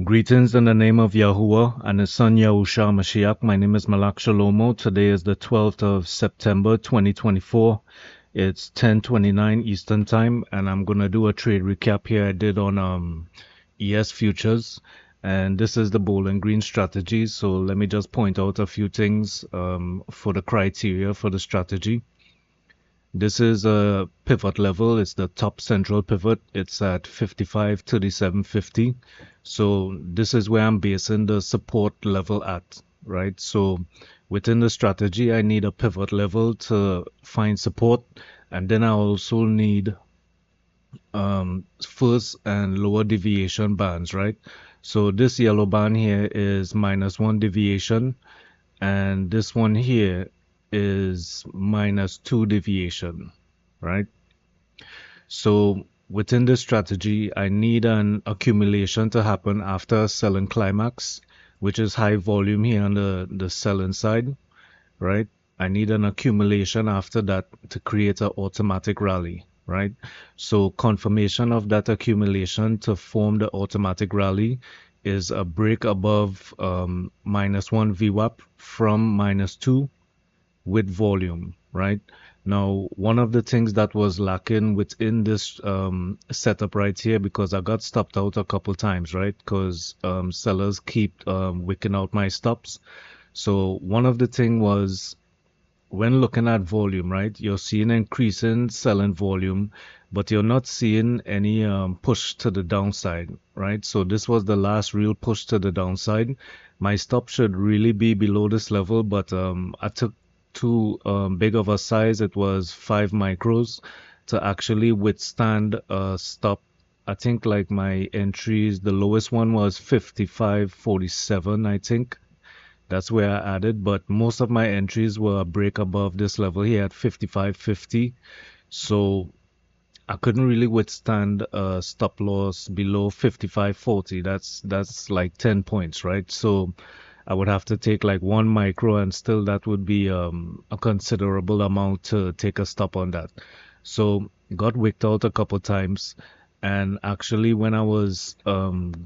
Greetings in the name of Yahuwah and His Son Yahushua Mashiach. My name is Malak Shalomo. Today is the 12th of September 2024. It's 10:29 Eastern Time, and I'm gonna do a trade recap here I did on ES futures, and this is the Bowling Green strategy. So let me just point out a few things for the criteria for the strategy. This is a pivot level. It's the top central pivot. It's at 55.3750. So this is where I'm basing the support level at, right? So within the strategy, I need a pivot level to find support. And then I also need first and lower deviation bands, right? So this yellow band here is -1 deviation, and this one here is -2 deviation, right? So within this strategy, I need an accumulation to happen after a selling climax, which is high volume here on the selling side, right? I need an accumulation after that to create an automatic rally, right? So confirmation of that accumulation to form the automatic rally is a break above -1 VWAP from -2 with volume, right? Now, one of the things that was lacking within this setup right here, because I got stopped out a couple times, right? Because sellers keep wicking out my stops. So one of the thing was when looking at volume, right? You're seeing increasing selling volume, but you're not seeing any push to the downside, right? So this was the last real push to the downside. My stop should really be below this level, but I took too big of a size. It was 5 micros to actually withstand a stop. I think like my entries, the lowest one was 55.47, I think. That's where I added, but most of my entries were a break above this level here at 55.50. So I couldn't really withstand a stop loss below 55.40. That's like 10 points, right? So I would have to take like 1 micro, and still that would be a considerable amount to take a stop on that. So got wicked out a couple times. And actually, when I was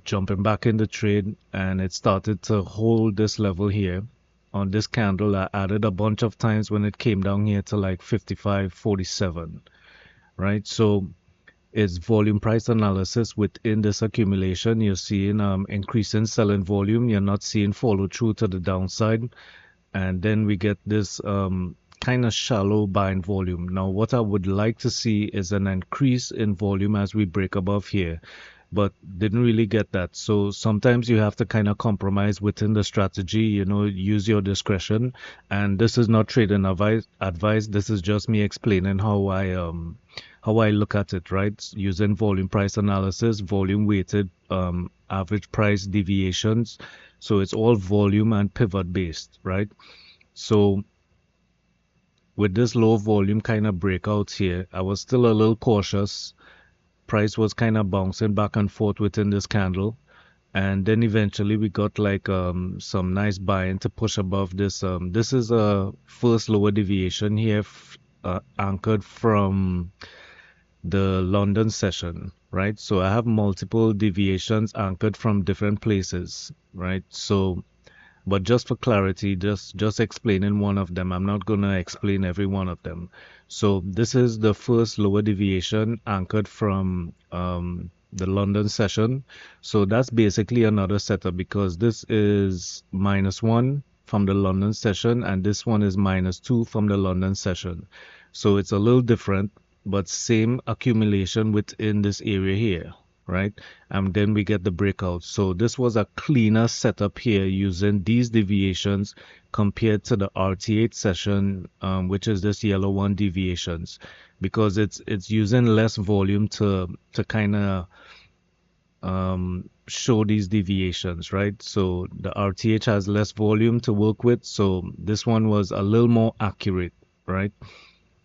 jumping back in the trade and it started to hold this level here on this candle, I added a bunch of times when it came down here to like 55.47, right? So it's volume price analysis within this accumulation. You're seeing increasing selling volume. You're not seeing follow through to the downside. And then we get this kind of shallow buying volume. Now, what I would like to see is an increase in volume as we break above here, but didn't really get that. So sometimes you have to kind of compromise within the strategy, use your discretion. And this is not trading advice. This is just me explaining how I look at it, right? Using volume price analysis, volume weighted average price deviations. So it's all volume and pivot based, right? So with this low volume kind of breakouts here, I was still a little cautious. Price was kind of bouncing back and forth within this candle. And then eventually we got like some nice buying to push above this. This is a first lower deviation here, anchored from the London session, right? So I have multiple deviations anchored from different places, right? So but just for clarity, just explaining one of them. I'm not gonna explain every one of them. So this is the first lower deviation anchored from the London session. So that's basically another setup because this is -1 from the London session and this one is -2 from the London session. So it's a little different, but same accumulation within this area here, right? And then we get the breakout. So this was a cleaner setup here using these deviations compared to the RT8 session, which is this yellow one deviations, because it's using less volume to kind of show these deviations, right? So the RTH has less volume to work with, so this one was a little more accurate, right?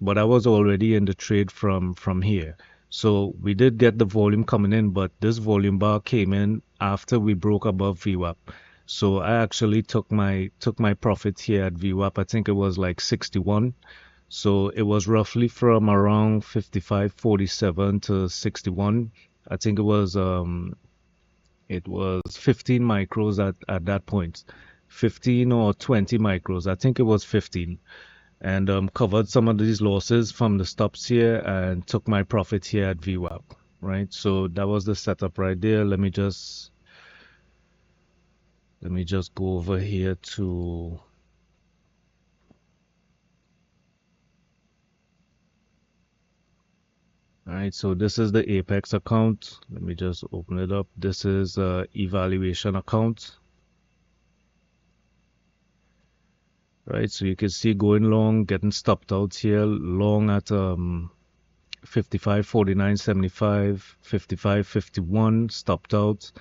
But I was already in the trade from here. So we did get the volume coming in, but this volume bar came in after we broke above VWAP. So I actually took my profit here at VWAP. I think it was like 61. So it was roughly from around 55.47 to 61. I think it was It was 15 micros at that point, 15 or 20 micros. I think it was 15. And covered some of these losses from the stops here and took my profit here at VWAP, right? So that was the setup right there. Let me just go over here to all right, so this is the Apex account. Let me just open it up. This is evaluation account. Right, so you can see going long, getting stopped out here, long at 55, 49, 75, 55, 51, stopped out,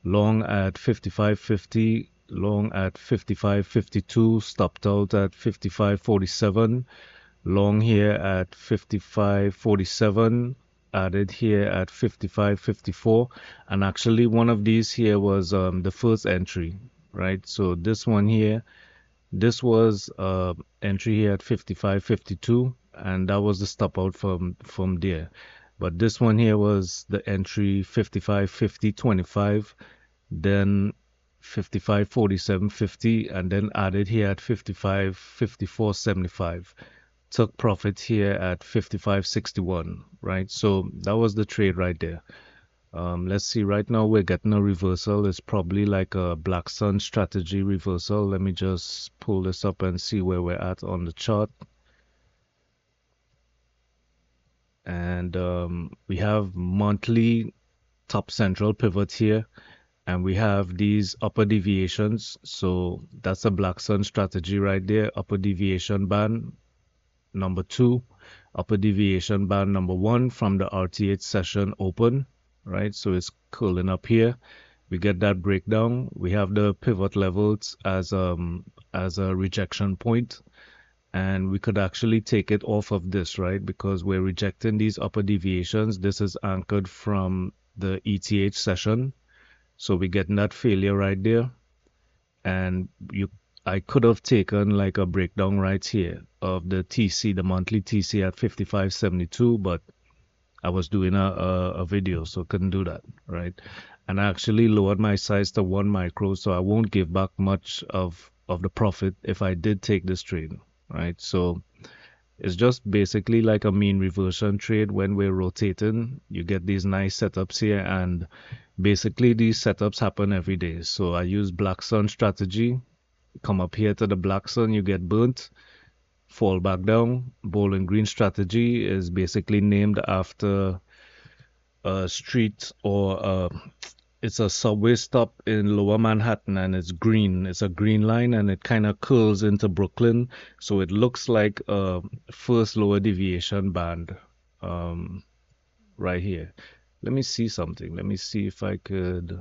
long at 55, 50, long at 55, 52, stopped out at 55, 47, long here at 55, 47, added here at 55, 54, and actually one of these here was the first entry, right? So this one here, this was entry here at 55, 52, and that was the stop out from there. But this one here was the entry 55, 50, 25, then 55, 47, 50, and then added here at 55, 54, 75. Took profit here at 55, 61, right? So that was the trade right there. Let's see, right now we're getting a reversal. It's probably like a Black Sun strategy reversal. Let me just pull this up and see where we're at on the chart. And we have monthly top central pivot here, and we have these upper deviations. So that's a Black Sun strategy right there. Upper deviation band number 2, upper deviation band number 1 from the RTH session open. Right, so it's curling up here. We get that breakdown. We have the pivot levels as a rejection point, and we could actually take it off of this, right? Because we're rejecting these upper deviations. This is anchored from the ETH session, so we're getting that failure right there. And I could have taken like a breakdown right here of the TC, the monthly TC at 55.72, but I was doing a video, so couldn't do that, right? And I actually lowered my size to 1 micro, so I won't give back much of the profit if I did take this trade, right? So it's just basically like a mean reversion trade. When we're rotating, you get these nice setups here, and basically these setups happen every day. So I use Black Sun strategy. Come up here to the Black Sun, you get burnt, fall back down. Bowling Green strategy is basically named after a street or it's a subway stop in Lower Manhattan, and it's green. It's a green line, and it kind of curls into Brooklyn, so it looks like a first lower deviation band right here. Let me see something. Let me see if I could.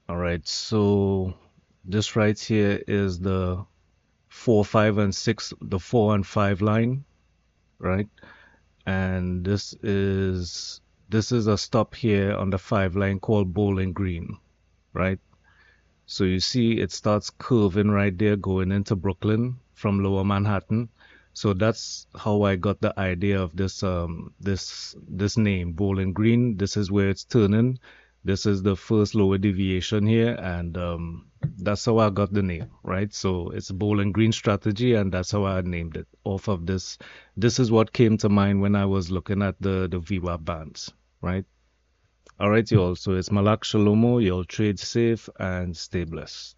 All right, so this right here is the 4, 5, and 6, the 4 and 5 line, right? And this is a stop here on the 5 line called Bowling Green, right? So you see it starts curving right there going into Brooklyn from Lower Manhattan. So that's how I got the idea of this name, Bowling Green. This is where it's turning. This is the first lower deviation here, and that's how I got the name, right? So it's Bowling Green strategy, and that's how I named it off of this. This is what came to mind when I was looking at the VWAP bands, right? All right, y'all. So it's Malak Shalomo. Y'all trade safe and stay blessed.